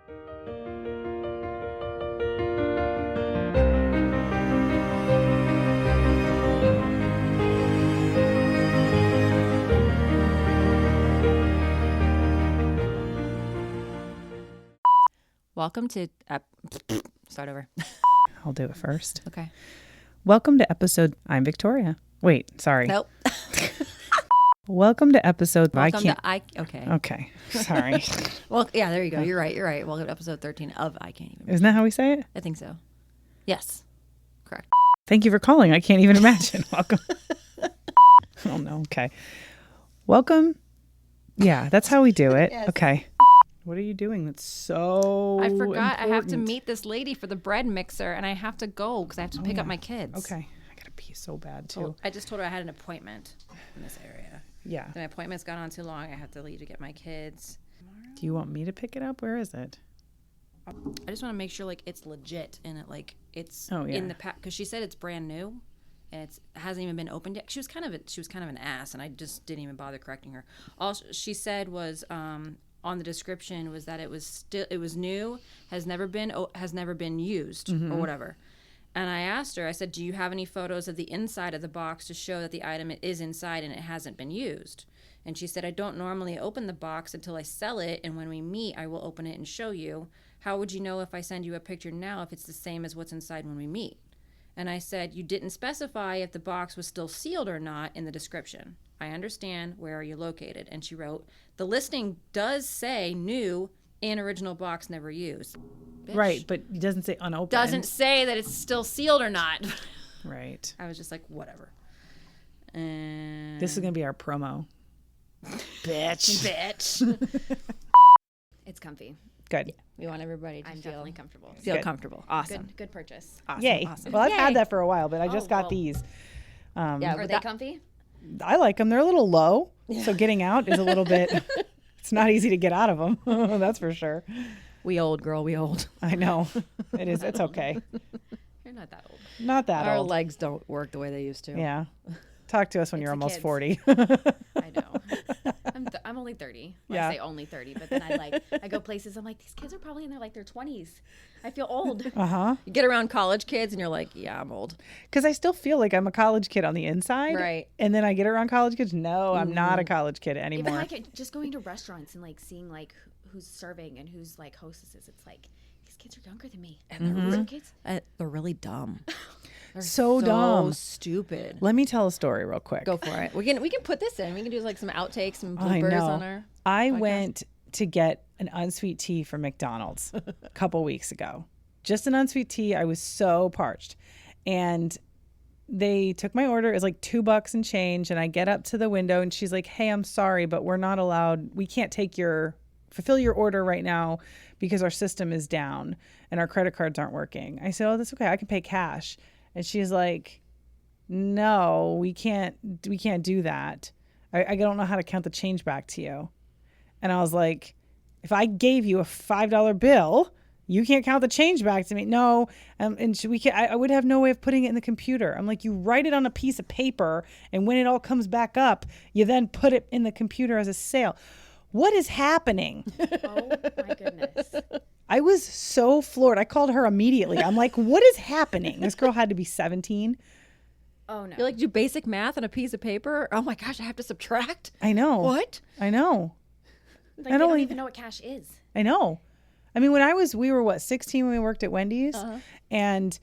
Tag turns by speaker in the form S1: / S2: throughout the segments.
S1: Welcome to start over.
S2: I'll do it first.
S1: Okay.
S2: Welcome to episode. I'm Victoria. Wait, sorry.
S1: Nope.
S2: Welcome to episode.
S1: Okay.
S2: Okay. Sorry.
S1: Well, yeah, there you go. You're right. Welcome to episode 13 of I Can't Even.
S2: Isn't that how we say it?
S1: I think so. Yes. Correct.
S2: Thank you for calling. I can't even imagine. Welcome. Oh no. Okay. Welcome. Yeah, that's how we do it.
S1: Yes.
S2: Okay. What are you doing? That's so
S1: I forgot.
S2: important.
S1: I have to meet this lady for the bread mixer, and I have to go because I have to pick up my kids.
S2: Okay. I gotta pee so bad too.
S1: Well, I just told her I had an appointment in this area.
S2: Yeah.
S1: And my appointment's gone on too long. I have to leave to get my kids.
S2: Do you want me to pick it up? Where is it?
S1: I just want to make sure it's legit and it's
S2: Oh, yeah.
S1: in the pack because she said it's brand new and it hasn't even been opened yet. She was kind of an ass, and I just didn't even bother correcting her. All she said was on the description was that it was new, has never been used or whatever. And I asked her, I said, do you have any photos of the inside of the box to show that the item is inside and it hasn't been used? And she said, I don't normally open the box until I sell it, and when we meet, I will open it and show you. How would you know if I send you a picture now if it's the same as what's inside when we meet? And I said, you didn't specify if the box was still sealed or not in the description. I understand. Where are you located? And she wrote, the listing does say new in original box, never used. Bitch.
S2: Right, but it doesn't say unopened.
S1: Doesn't say that it's still sealed or not.
S2: Right.
S1: I was just like, whatever. And
S2: This is going to be our promo. Bitch.
S3: It's comfy.
S2: Good.
S1: Yeah, we want everybody to
S3: I'm
S1: feel
S3: definitely comfortable.
S1: Feel comfortable. Awesome.
S3: Good purchase.
S1: Awesome.
S2: Yay.
S1: Awesome.
S2: Well, I've
S1: Yay.
S2: had that for a while, but I just got
S3: well.
S2: these.
S1: Yeah,
S3: Are they comfy?
S2: I like them. They're a little low, so getting out is a little bit, it's not easy to get out of them. That's for sure.
S1: we old, girl. We old.
S2: I know. It is. It's okay.
S3: You're not that old.
S2: Not that
S1: Our
S2: old.
S1: legs don't work the way they used to.
S2: Yeah. Talk to us when
S3: It's
S2: you're
S3: the
S2: almost
S3: kids.
S2: 40.
S3: I know. I'm only 30. Well,
S2: Yeah.
S3: I say only 30, but then I go places. I'm like, these kids are probably in their 20s. I feel old.
S2: Uh-huh.
S1: You get around college kids and you're like, yeah, I'm old.
S2: Because I still feel like I'm a college kid on the inside.
S1: Right.
S2: And then I get around college kids. No, I'm not a college kid
S3: Even
S2: anymore.
S3: just going to restaurants and seeing who's serving and who's hostesses. It's like, these kids are younger than me. And they're older kids.
S1: They're really dumb. They're
S2: So dumb.
S1: stupid.
S2: Let me tell a story real quick.
S1: Go for it. We can put this in. We can do some outtakes, some
S2: I
S1: bloopers
S2: know.
S1: on our
S2: I
S1: podcast.
S2: went to get an unsweet tea from McDonald's a couple weeks ago. Just an unsweet tea. I was so parched. And they took my order. It was like $2 and change. And I get up to the window and she's like, hey, I'm sorry, but we're not allowed. We can't fulfill your order right now because our system is down and our credit cards aren't working. I said, oh, that's okay. I can pay cash. And she's like, no, we can't do that. I don't know how to count the change back to you. And I was like, if I gave you a $5 bill, you can't count the change back to me. No. And I would have no way of putting it in the computer. I'm like, you write it on a piece of paper, and when it all comes back up, you then put it in the computer as a sale. What is happening?
S3: Oh my goodness.
S2: I was so floored. I called her immediately. I'm like, what is happening? This girl had to be 17.
S3: Oh no.
S1: You do basic math on a piece of paper? Oh my gosh, I have to subtract?
S2: I know.
S1: What?
S2: I know.
S3: They don't even know what cash is.
S2: I know. I mean, we were 16 when we worked at Wendy's? And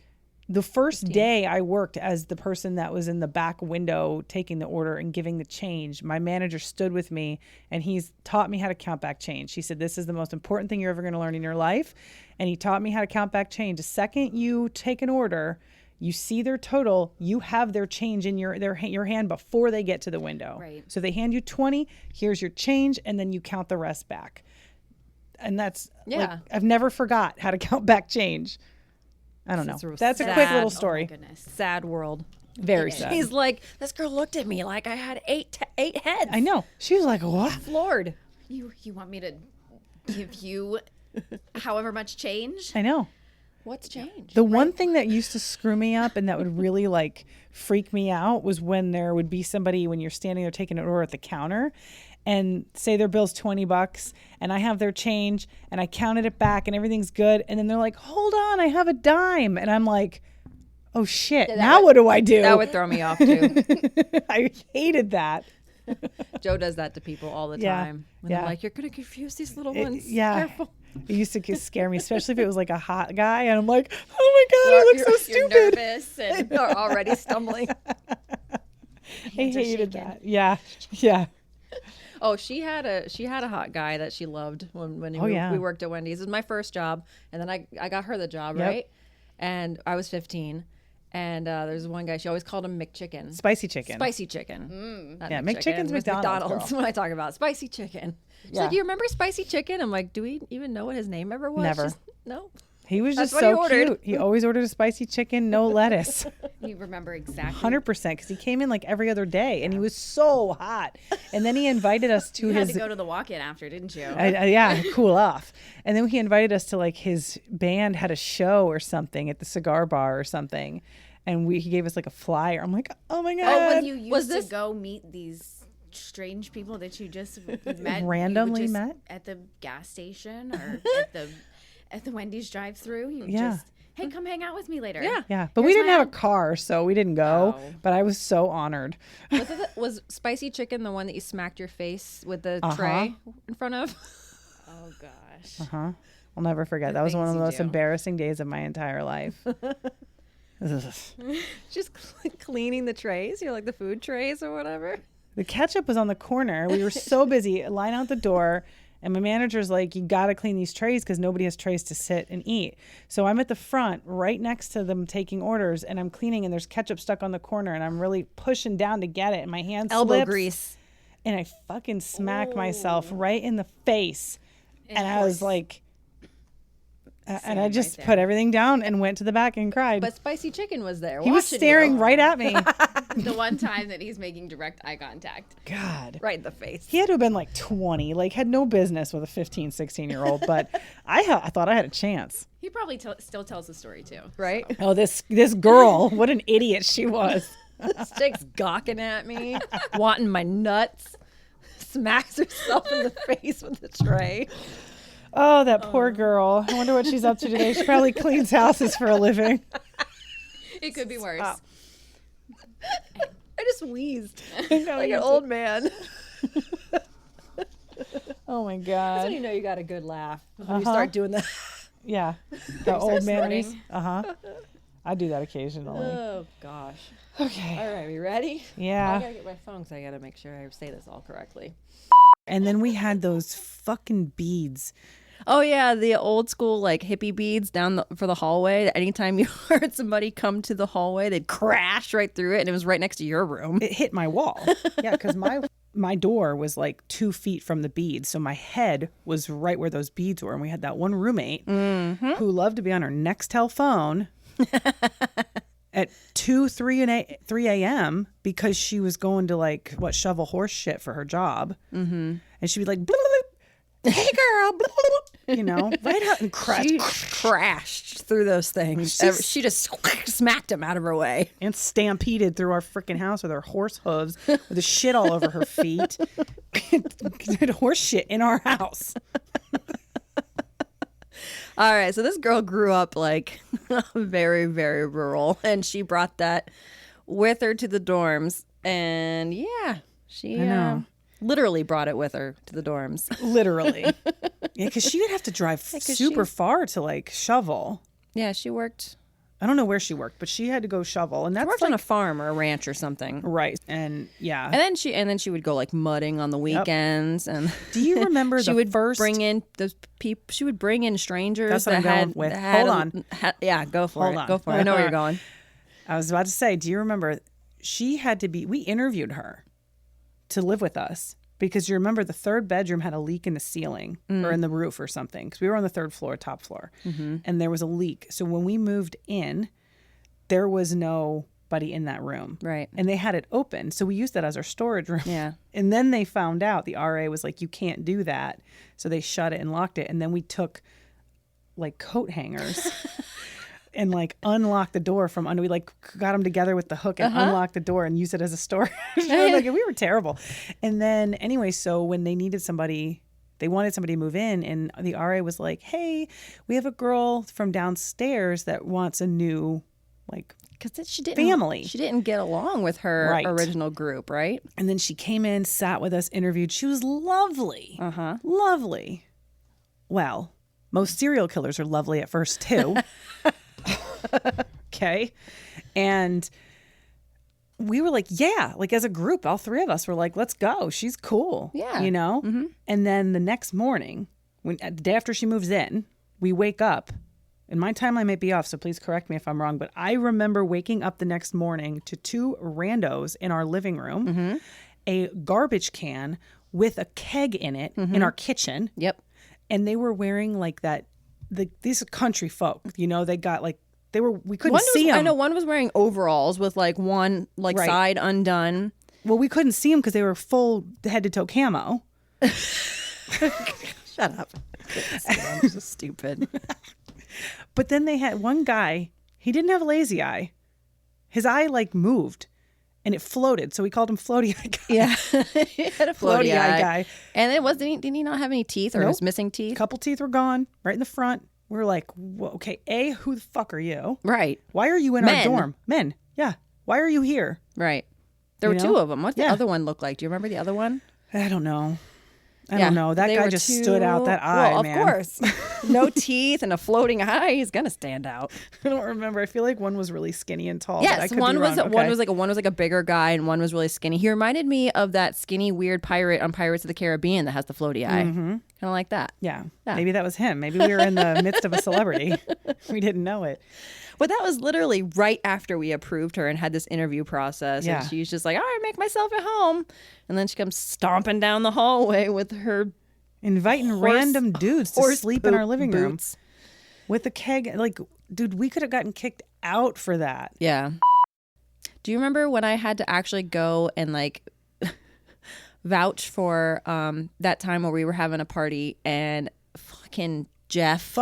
S2: the first day I worked as the person that was in the back window taking the order and giving the change, my manager stood with me and he's taught me how to count back change. He said, this is the most important thing you're ever going to learn in your life. And he taught me how to count back change. The second you take an order, you see their total, you have their change in your hand before they get to the window.
S3: Right.
S2: So they hand you 20, here's your change, and then you count the rest back. And that's, I've never forgot how to count back change. I don't know. That's a quick little story.
S3: Oh my goodness.
S1: Sad world.
S2: Very sad.
S1: He's like, this girl looked at me like I had eight heads.
S2: I know. She was like, what?
S1: Floored.
S3: You want me to give you however much change?
S2: I know.
S1: What's changed?
S2: The one thing that used to screw me up and that would really freak me out was when there would be somebody when you're standing there taking an order at the counter and say their bill's $20 and I have their change and I counted it back and everything's good. And then they're like, hold on, I have a dime. And I'm like, oh shit, what do I do?
S1: That would throw me off too.
S2: I hated that.
S1: Joe does that to people all the time. When they're like, you're going to confuse these little ones. Careful.
S2: It used to scare me, especially if it was like a hot guy. And I'm like, oh my God, I look so stupid.
S3: You're nervous and
S1: They're already stumbling.
S2: I hated that. Yeah. Yeah.
S1: Oh, she had a hot guy that she loved when we worked at Wendy's. It was my first job, and then I got her the job, right? And I was 15, and there's one guy, she always called him McChicken.
S2: Spicy chicken.
S1: Spicy chicken.
S2: Yeah, McChicken's McDonald's.
S1: When I talk about spicy chicken. She's like, you remember spicy chicken? I'm like, do we even know what his name ever was?
S2: Never.
S1: No.
S2: He was
S1: That's
S2: just
S1: what he
S2: so
S1: ordered.
S2: cute. He always ordered a spicy chicken, no lettuce.
S3: you remember exactly.
S2: 100%, because he came in like every other day, and he was so hot. And then he invited us to
S3: You
S2: his.
S3: had to go to the walk-in after, didn't you?
S2: Cool off. And then he invited us to like his band had a show or something at the cigar bar or something, and he gave us like a flyer. I'm like, oh my God.
S3: Oh, when you used to go meet these strange people that you just met
S2: randomly met
S3: at the gas station or at the Wendy's drive-thru. Hey, come hang out with me later.
S2: Yeah, but we didn't have a car, so we didn't go.
S3: Oh.
S2: But I was so honored.
S1: Was spicy chicken the one that you smacked your face with the tray in front of?
S3: Oh gosh.
S2: I'll never forget. That was one of the most embarrassing days of my entire life.
S1: Just cleaning the trays, like the food trays or whatever.
S2: The ketchup was on the corner. We were so busy, line out the door. And my manager's like, you got to clean these trays because nobody has trays to sit and eat. So I'm at the front right next to them taking orders, and I'm cleaning, and there's ketchup stuck on the corner, and I'm really pushing down to get it, and my hand
S1: elbow
S2: slips,
S1: grease.
S2: And I fucking smacked myself right in the face. And I was like, and I just put everything down and went to the back and cried.
S1: But spicy chicken was there.
S2: He was staring right at me.
S3: The one time that he's making direct eye contact.
S2: God.
S1: Right in the face.
S2: He had to have been like 20, like had no business with a 15, 16-year-old, but I thought I had a chance.
S3: He probably still tells the story too.
S1: Right?
S2: So. Oh, this girl, what an idiot she was.
S1: This chick's gawking at me, wanting my nuts, smacks herself in the face with the tray.
S2: Oh, that poor girl. I wonder what she's up to today. She probably cleans houses for a living.
S3: It could be worse.
S1: I just wheezed like an old man.
S2: Oh my God.
S1: That's when you know you got a good laugh. When you start doing that.
S2: Yeah. The old man.
S3: snorting.
S2: I do that occasionally.
S1: Oh, gosh.
S2: Okay.
S1: All right, we ready?
S2: Yeah.
S1: I got to get my phone because I got to make sure I say this all correctly.
S2: And then we had those fucking beads.
S1: Oh, yeah, the old school, like, hippie beads for the hallway. Anytime you heard somebody come to the hallway, they'd crash right through it, and it was right next to your room.
S2: It hit my wall. Yeah, because my door was like 2 feet from the beads. So my head was right where those beads were. And we had that one roommate who loved to be on her Nextel phone at 3 a.m. because she was going to like, shovel horse shit for her job. Mm-hmm. And she'd be like, blah, blah, blah, hey girl, blah, blah, blah, right out and
S1: She crashed through those things. She just smacked him out of her way.
S2: And stampeded through our freaking house with her horse hooves with the shit all over her feet. Did horse shit in our house.
S1: All right, so this girl grew up like very, very rural, and she brought that with her to the dorms. And yeah, she literally brought it with her to the dorms.
S2: Literally. Yeah, because she would have to drive super far to like shovel.
S1: Yeah, she worked.
S2: I don't know where she worked, but she had to go shovel, and that's
S1: worked on a farm or a ranch or something,
S2: right? And yeah,
S1: and then she would go like mudding on the weekends. And
S2: do you remember
S1: she would bring in those people? She would bring in strangers.
S2: That's what I'm going with. Hold on,
S1: yeah, go for it. Go for it. I know where you're going.
S2: I was about to say, do you remember? She had to be. We interviewed her to live with us. Because you remember the third bedroom had a leak in the ceiling or in the roof or something. Because we were on the third floor, top floor. Mm-hmm. And there was a leak. So when we moved in, there was nobody in that room.
S1: Right.
S2: And they had it open. So we used that as our storage room.
S1: Yeah.
S2: And then they found out, the RA was like, you can't do that. So they shut it and locked it. And then we took like coat hangers and like unlocked the door from under. We like got them together with the hook and unlocked the door and used it as a storage. Like we were terrible. And then anyway, so when they needed somebody, they wanted somebody to move in, and the RA was like, "Hey, we have a girl from downstairs that wants a new like."
S1: Because she didn't
S2: family.
S1: She didn't get along with her original group, right?
S2: And then she came in, sat with us, interviewed. She was lovely. Lovely. Well, most serial killers are lovely at first too. Okay. And we were like, yeah, like as a group, all three of us were like, let's go. She's cool.
S1: Yeah.
S2: You know? And then the next morning, the day after she moves in, we wake up. And my timeline might be off, so please correct me if I'm wrong. But I remember waking up the next morning to two randos in our living room, a garbage can with a keg in it in our kitchen.
S1: Yep.
S2: And they were wearing like that. These country folk, you know, they got like we couldn't see them.
S1: I know one was wearing overalls with like one like side undone.
S2: Well, we couldn't see them because they were full head to toe camo.
S1: Shut up. I'm so stupid.
S2: But then they had one guy, he didn't have a lazy eye. His eye like moved and it floated. So we called him Floaty Eye Guy.
S1: Yeah. He had a
S2: Floaty Eye Guy.
S1: And it didn't he not have any teeth or was missing teeth?
S2: A couple teeth were gone right in the front. We were like, okay, A, who the fuck are you?
S1: Right.
S2: Why are you in our dorm? Men. Yeah. Why are you here?
S1: Right. There were two of them. What did the other one look like? Do you remember the other one?
S2: I don't know. I don't know. That guy just stood out. That eye,
S1: well,
S2: man.
S1: Of course. No teeth and a floating eye. He's gonna stand out.
S2: I don't remember. I feel like one was really skinny and tall.
S1: Yes,
S2: but I could
S1: one
S2: be
S1: was
S2: wrong.
S1: one was like a bigger guy, and one was really skinny. He reminded me of that skinny weird pirate on Pirates of the Caribbean that has the floaty eye. Kind of like that.
S2: Yeah. Maybe that was him. Maybe we were in the midst of a celebrity. We didn't know it.
S1: But that was literally right after we approved her and had this interview process.
S2: Yeah.
S1: And she's just like, all right, make myself at home. And then she comes stomping down the hallway with her
S2: inviting random dudes to sleep in our living room with a keg. Like, dude, we could have gotten kicked out for that.
S1: Yeah. Do you remember when I had to actually go and like vouch for that time where we were having a party and fucking Jeff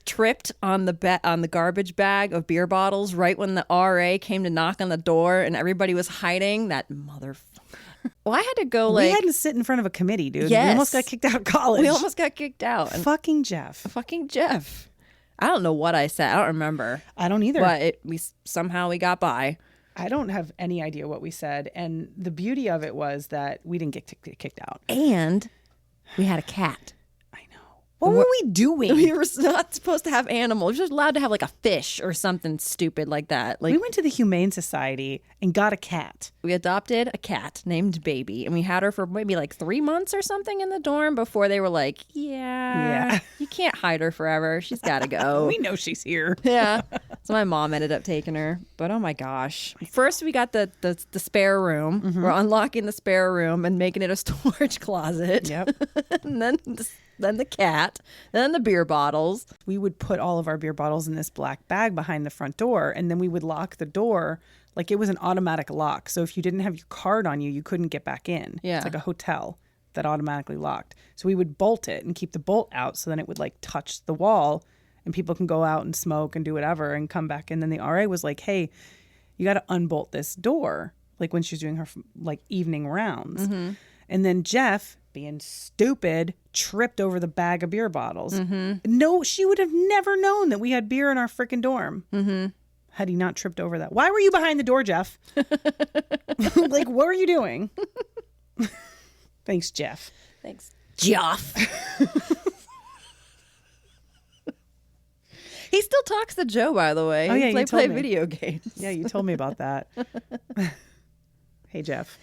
S1: tripped on the garbage bag of beer bottles right when the RA came to knock on the door and everybody was hiding? That motherfucker. Well, I had to go
S2: we had to sit in front of a committee, dude.
S1: Yes.
S2: We almost got kicked out of college.
S1: We almost got kicked out.
S2: Fucking Jeff.
S1: I don't know what I said. I don't remember.
S2: I don't either.
S1: But somehow we got by.
S2: I don't have any idea what we said. And the beauty of it was that we didn't get kicked out.
S1: And we had a cat.
S2: What were we doing?
S1: We were not supposed to have animals. We were just allowed to have like a fish or something stupid like that. Like
S2: we went to the Humane Society and got a cat.
S1: We adopted a cat named Baby, and we had her for maybe like 3 months or something in the dorm before they were like, yeah. You can't hide her forever. She's got to go.
S2: We know she's here.
S1: Yeah. So my mom ended up taking her. But oh my gosh. First we got the spare room. We're unlocking the spare room and making it a storage closet.
S2: Yep.
S1: And then the cat, then the beer bottles.
S2: We would put all of our beer bottles in this black bag behind the front door, and then we would lock the door like it was an automatic lock. So if you didn't have your card on you, you couldn't get back in.
S1: Yeah.
S2: It's like a hotel that automatically locked. So we would bolt it and keep the bolt out so then it would like touch the wall and people can go out and smoke and do whatever and come back in. Then the RA was like, hey, you got to unbolt this door, like when she was doing her like evening rounds. And then Jeff, being stupid, tripped over the bag of beer bottles. No, she would have never known that we had beer in our freaking dorm had he not tripped over that. Why were you behind the door, Jeff? Like, what were you doing? Thanks, Jeff.
S1: Thanks, Jeff. He still talks to Joe, by the way.
S2: Oh, yeah,
S1: They
S2: you
S1: play
S2: told me.
S1: video games.
S2: Yeah, you told me about that. Hey, Jeff.